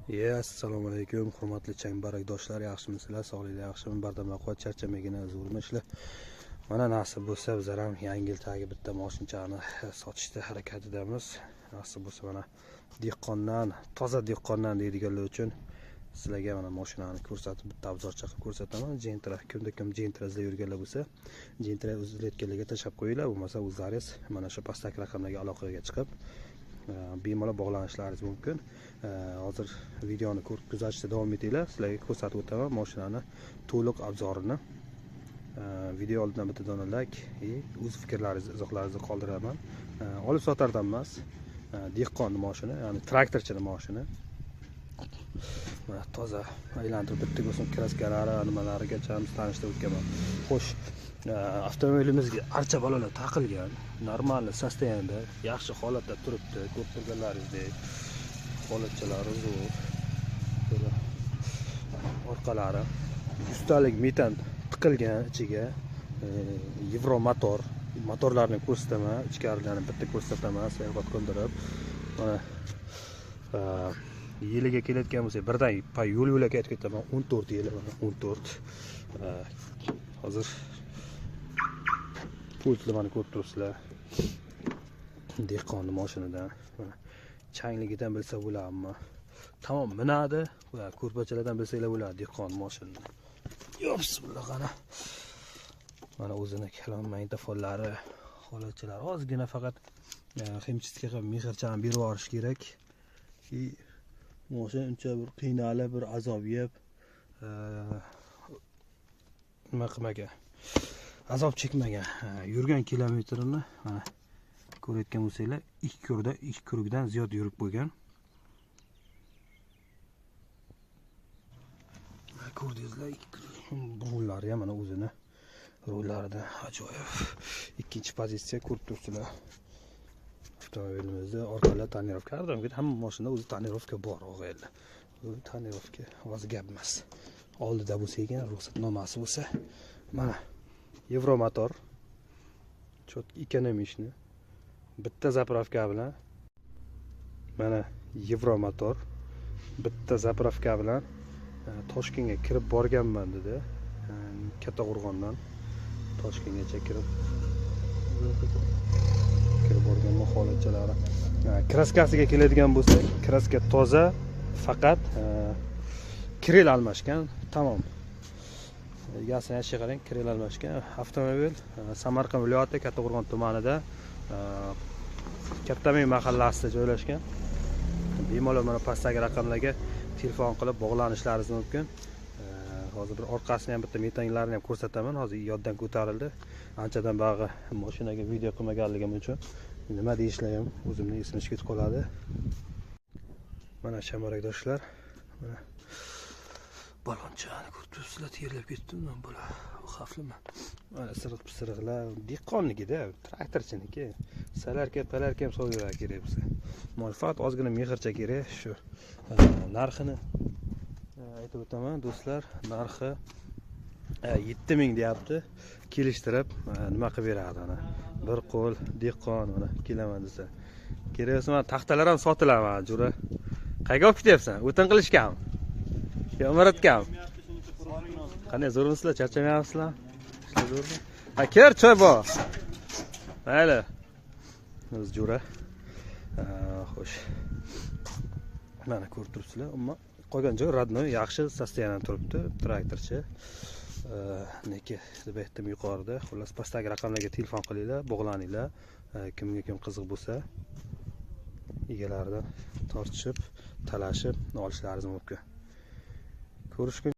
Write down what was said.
Assalomu alaykum, hurmatli changbarakdoshlar, yaxshimisizlar? Sog'liklar yaxshimi? Bardamak quvvat, charchamagina zo'rmishlar. Mana nasib bo'lsa bizlar ham yangi yil tagi bitta mashinani sotishda harakatidamiz. Nasib bo'lsa mana dehqondan, toza dehqondan deydiganlar uchun sizlarga mana mashinani ko'rsatib, bitta obzorcha qilib ko'rsataman. Gentra, kim Gentra izlab yurganlar bo'lsa, Gentra izlayotganlarga tashlab qo'yinglar, bo'lmasa o'zlaringiz mana shu pastdagi raqamlarga aloqaga chiqib bemalol bog'lanishlaringiz mumkin. Hozir videoni kuzatishda davom etinglar. Sizlarga ko'rsatib o'taman mashinani to'liq obzorini. Video oldidan bitta dona like o'z fikrlaringizni, izohlaringizni qoldiraman. Olib sotardan emas, dehqonning mashina, ya'ni traktorchining mashina. Mana toza aylantirib bitta ko'rsin kraskalari, nimalarigacha tanishtirib o'tganman. Xo'sh, avtomobilimizga archa balolar taqilgan, normal sostoyaniyada, yaxshi holatda turibdi. Ko'rib turganlaringizdek holatchalari zo'r. Böyle orqalari ustalik metan tiqilgan ichiga. Yevro motorlarni ko'rsataman, ichkarilarini bitta ko'rsataman, sayyohat qildirib. Mana yiliga kelayotgan bo'lsa, birdan yo'l-yo'lakay aytib ketaman. 14 yil, mana 14. Hozir pultlarni ko'rib turibsizlar. Dehqonning mashinadan. Mana changligidan bilsa bo'ladimi? Tamom minadi. Va ko'rpachalardan bilsanglar bo'ladi dehqonning mashinani. Yo bismillah qana. Mana o'zini kalom magnitofonlari, holatchalari ozgina faqat ximchistga qilib mehrchani berib yuborish kerak. Mashina uncha bir qiynalib, bir azob yeb nima qilmagan. Azob chekmagan. Yurgan kilometrini mana ko'rayotgan bo'lsanglar, 2 kurukdan ziyod yurib bo'lgan. Ko'rdingizlar, rullari ham mana o'zini rullaridan ajoyib. Ikkinchi pozitsiya ko'rib turibsizlar. Avtomobilimizda orqalar tonirovka, hamma mashinada o'zi tonirovka bor, o'g'aylar. Bu tonirovka oz gap emas. Oldida bo'lsa ekan, ruxsatnomasi bo'lsa, mana Yevro motor, chot ekonomishni bitta zapravka bilan, mana Yevro motor bitta zapravka bilan Toshkentga kirib borganman dedi. Kattaqo'rg'ondan Toshkentgacha kirib borgan holatchalari. Kraskasiga keladigan bo'lsa, kraska toza, faqat krel almashgan, tamom. Egasini aytishiga qarang, krel almashgan. Avtomobil Samarqand viloyati Kattaqo'rg'on tumanida Kattamin mahallasida joylashgan. Bemalol mana pastdagi raqamlarga telefon qilib bog'lanishlaringiz mumkin. Hozir bir orqasini ham bitta metanlarini ham ko'rsataman. Hozir yoddan ko'tarildi. Anchadan bag'i mashinaga video qilmaganligim uchun nima deyishlar ham o'zimning esimga ketib qoladi. Mana chamarakdoshlar, mana balonchani ko'rib turibsizlar, terlab ketdim men bular. Xavfliman. Mana siriq-pisiriqlar dehqonnikida, traktorchiniki. Salarka ham so'ylar kerak bo'lsa. Faqat ozgina mehrcha kerak. Shu narxini aytib o'taman do'stlar, narxi 7000 deyapti. Kelishtirib nima qilib beradi ana. Bir qo'l dehqon mana kelaman desa. Kerak bo'lsa mana taxtalar ham sotilaman, jura. Qayga olib ketyapsan? O'tin qilishganmi? Yo maratganmi? Qanday zo'rmisizlar? Charchamayapsizlar? Ishlar zo'rmi? Ker choy bor. Mayli. O'z jura. Xo'sh. Mana ko'rib turibsizlar, ammo qolgan joy radnoy, yaxshi sostoyanida turibdi, traktorchi. Nega deb aytdim yuqorida. Xullas pastdagi raqamlarga telefon qilinglar, bog'laninglar. Kimga kim qiziq bo'lsa, egalaridan tortishib, talashib olishlaringiz mumkin. Ko'rishguncha